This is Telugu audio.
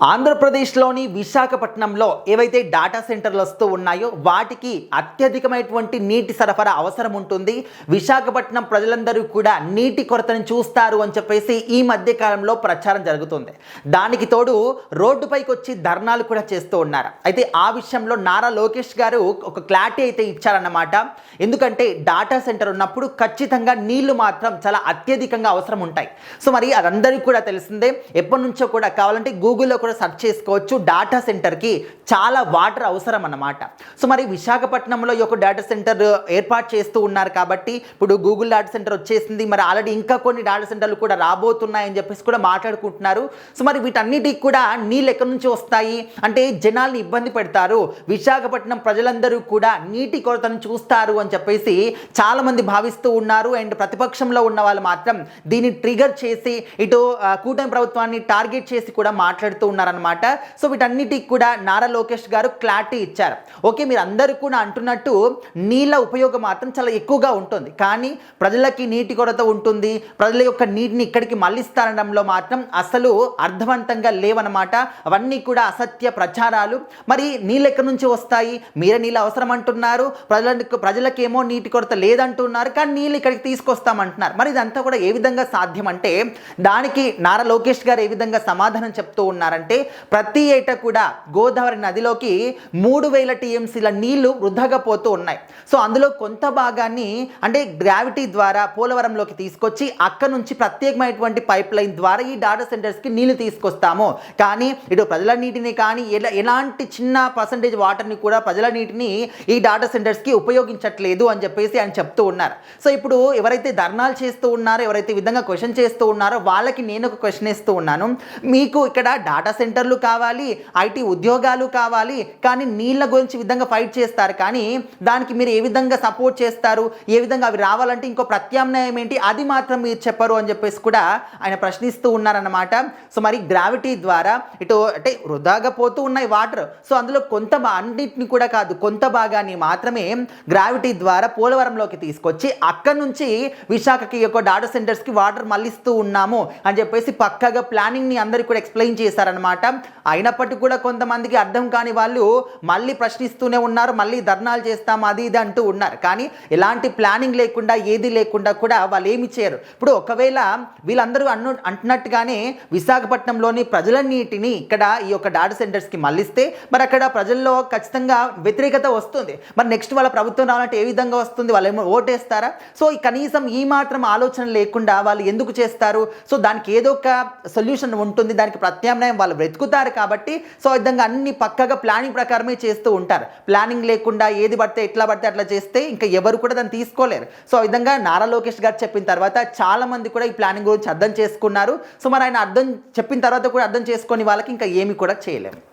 ఆంధ్రప్రదేశ్లోని విశాఖపట్నంలో ఏవైతే డాటా సెంటర్లు వస్తూ ఉన్నాయో వాటికి అత్యధికమైనటువంటి నీటి సరఫరా అవసరం ఉంటుంది. విశాఖపట్నం ప్రజలందరూ కూడా నీటి కొరతను చూస్తారు అని చెప్పేసి ఈ మధ్య కాలంలో ప్రచారం జరుగుతుంది. దానికి తోడు రోడ్డుపైకి వచ్చి ధర్నాలు కూడా చేస్తూ ఉన్నారు. అయితే ఆ విషయంలో నారా లోకేష్ గారు ఒక క్లారిటీ అయితే ఇచ్చారన్నమాట. ఎందుకంటే డాటా సెంటర్ ఉన్నప్పుడు ఖచ్చితంగా నీళ్లు మాత్రం చాలా అత్యధికంగా అవసరం ఉంటాయి. సో మరి అదందరికీ కూడా తెలిసిందే. ఎప్పటి నుంచో కూడా కావాలంటే గూగుల్లో కూడా సెర్చ్ చేసుకోవచ్చు. డాటా సెంటర్కి చాలా వాటర్ అవసరం అన్నమాట. సో మరి విశాఖపట్నంలో ఈ యొక్క డాటా సెంటర్ ఏర్పాటు చేస్తూ ఉన్నారు కాబట్టి ఇప్పుడు గూగుల్ డాటా సెంటర్ వచ్చేసింది. మరి ఆల్రెడీ ఇంకా కొన్ని డాటా సెంటర్లు కూడా రాబోతున్నాయని చెప్పేసి కూడా మాట్లాడుకుంటున్నారు. సో మరి వీటన్నిటికి కూడా నీళ్ళు ఎక్కడి నుంచి వస్తాయి అంటే జనాల్ని ఇబ్బంది పెడతారు, విశాఖపట్నం ప్రజలందరూ కూడా నీటి కొరతను చూస్తారు అని చెప్పేసి చాలామంది భావిస్తూ ఉన్నారు. అండ్ ప్రతిపక్షంలో ఉన్న వాళ్ళు మాత్రం దీన్ని ట్రిగర్ చేసి ఇటు కూటమి ప్రభుత్వాన్ని టార్గెట్ చేసి కూడా మాట్లాడుతూ ఉన్నారనమాట. సో వీటన్నిటికి కూడా నారా లోకేష్ గారు క్లారిటీ ఇచ్చారు. ఓకే, మీరు అందరూ కూడా అంటున్నట్టు నీళ్ళ ఉపయోగం మాత్రం చాలా ఎక్కువగా ఉంటుంది, కానీ ప్రజలకి నీటి కొరత ఉంటుంది, ప్రజల యొక్క నీటిని ఇక్కడికి మళ్ళిస్తారనడంలో మాత్రం అసలు అర్థవంతంగా లేవన్నమాట. అవన్నీ కూడా అసత్య ప్రచారాలు. మరి నీళ్ళు ఎక్కడి నుంచి వస్తాయి? మీరే నీళ్ళు అవసరం అంటున్నారు, ప్రజలకేమో నీటి కొరత లేదంటున్నారు, కానీ నీళ్ళు ఇక్కడికి తీసుకొస్తామంటున్నారు. మరి ఇదంతా కూడా ఏ విధంగా సాధ్యం అంటే దానికి నారా లోకేష్ గారు ఏ విధంగా సమాధానం చెప్తూ ఉన్నారంటే ప్రతి ఏటా కూడా గోదావరి నదిలోకి 3000 టీఎంసీల నీళ్లు వృధాగా పోతూ ఉన్నాయి. సో అందులో కొంత భాగాన్ని అంటే గ్రావిటీ ద్వారా పోలవరంలోకి తీసుకొచ్చి అక్కడ నుంచి ప్రత్యేకమైనటువంటి పైప్ లైన్ ద్వారా ఈ డాటా సెంటర్స్కి నీళ్లు తీసుకొస్తాము. కానీ ఇటు ప్రజల నీటిని కానీ ఎలాంటి చిన్న పర్సంటేజ్ వాటర్ని కూడా ప్రజల నీటిని ఈ డాటా సెంటర్స్కి ఉపయోగించట్లేదు అని చెప్పేసి ఆయన చెప్తూ ఉన్నారు. సో ఇప్పుడు ఎవరైతే ధర్నాలు చేస్తూ ఉన్నారో, ఎవరైతే విధంగా క్వశ్చన్ చేస్తూ ఉన్నారో వాళ్ళకి నేను ఒక క్వశ్చన్ ఇస్తూ ఉన్నాను. మీకు ఇక్కడ డాటా సెంటర్లు కావాలి, ఐటీ ఉద్యోగాలు కావాలి, కానీ నీళ్ళ గురించి విధంగా ఫైట్ చేస్తారు, కానీ దానికి మీరు ఏ విధంగా సపోర్ట్ చేస్తారు, ఏ విధంగా అవి రావాలంటే ఇంకో ప్రత్యామ్నాయం ఏంటి, అది మాత్రం మీరు చెప్పరు అని చెప్పేసి కూడా ఆయన ప్రశ్నిస్తూ ఉన్నారన్నమాట. సో మరి గ్రావిటీ ద్వారా ఇటు అంటే వృధాగా పోతూ ఉన్నాయి వాటర్. సో అందులో కొంత అన్నింటిని కూడా కాదు, కొంత భాగాన్ని మాత్రమే గ్రావిటీ ద్వారా పోలవరంలోకి తీసుకొచ్చి అక్కడ నుంచి విశాఖకి యొక్క డాటా సెంటర్స్కి వాటర్ మళ్ళిస్తూ ఉన్నాము అని చెప్పేసి పక్కాగా ప్లానింగ్ని అందరికీ కూడా ఎక్స్ప్లెయిన్ చేశారనమాట. అయినప్పటికీ కూడా కొంతమందికి అర్థం కాని వాళ్ళు మళ్ళీ ప్రశ్నిస్తూనే ఉన్నారు, మళ్ళీ ధర్నాలు చేస్తాం అది ఇది అంటూ ఉన్నారు. కానీ ఎలాంటి ప్లానింగ్ లేకుండా ఏది లేకుండా కూడా వాళ్ళు ఏమి చేయరు. ఇప్పుడు ఒకవేళ వీళ్ళందరూ అంటున్నట్టుగానే విశాఖపట్నంలోని ప్రజల నీటిని ఇక్కడ ఈ యొక్క డాటా సెంటర్స్కి మళ్ళిస్తే మరి అక్కడ ప్రజల్లో ఖచ్చితంగా వ్యతిరేకత వస్తుంది. మరి నెక్స్ట్ వాళ్ళ ప్రభుత్వం రావాలంటే ఏ విధంగా వస్తుంది? వాళ్ళు ఏమో ఓటేస్తారా? సో కనీసం ఈ మాత్రం ఆలోచన లేకుండా వాళ్ళు ఎందుకు చేస్తారు? సో దానికి ఏదో ఒక సొల్యూషన్ ఉంటుంది, దానికి ప్రత్యామ్నాయం వాళ్ళు వెతుకుతారు కాబట్టి సో విధంగా అన్ని పక్కగా ప్లానింగ్ ప్రకారమే చేస్తూ ఉంటారు. ప్లానింగ్ లేకుండా ఏది పడితే ఎట్లా పడితే అట్లా చేస్తే ఇంకా ఎవరు కూడా దాన్ని తీసుకోలేరు. సో ఆ విధంగా నారా లోకేష్ గారు చెప్పిన తర్వాత చాలా మంది కూడా ఈ ప్లానింగ్ గురించి అర్థం చేసుకున్నారు. సో మరి ఆయన చెప్పిన తర్వాత కూడా అర్థం చేసుకొని వాళ్ళకి ఇంకా ఏమి కూడా చేయలేము.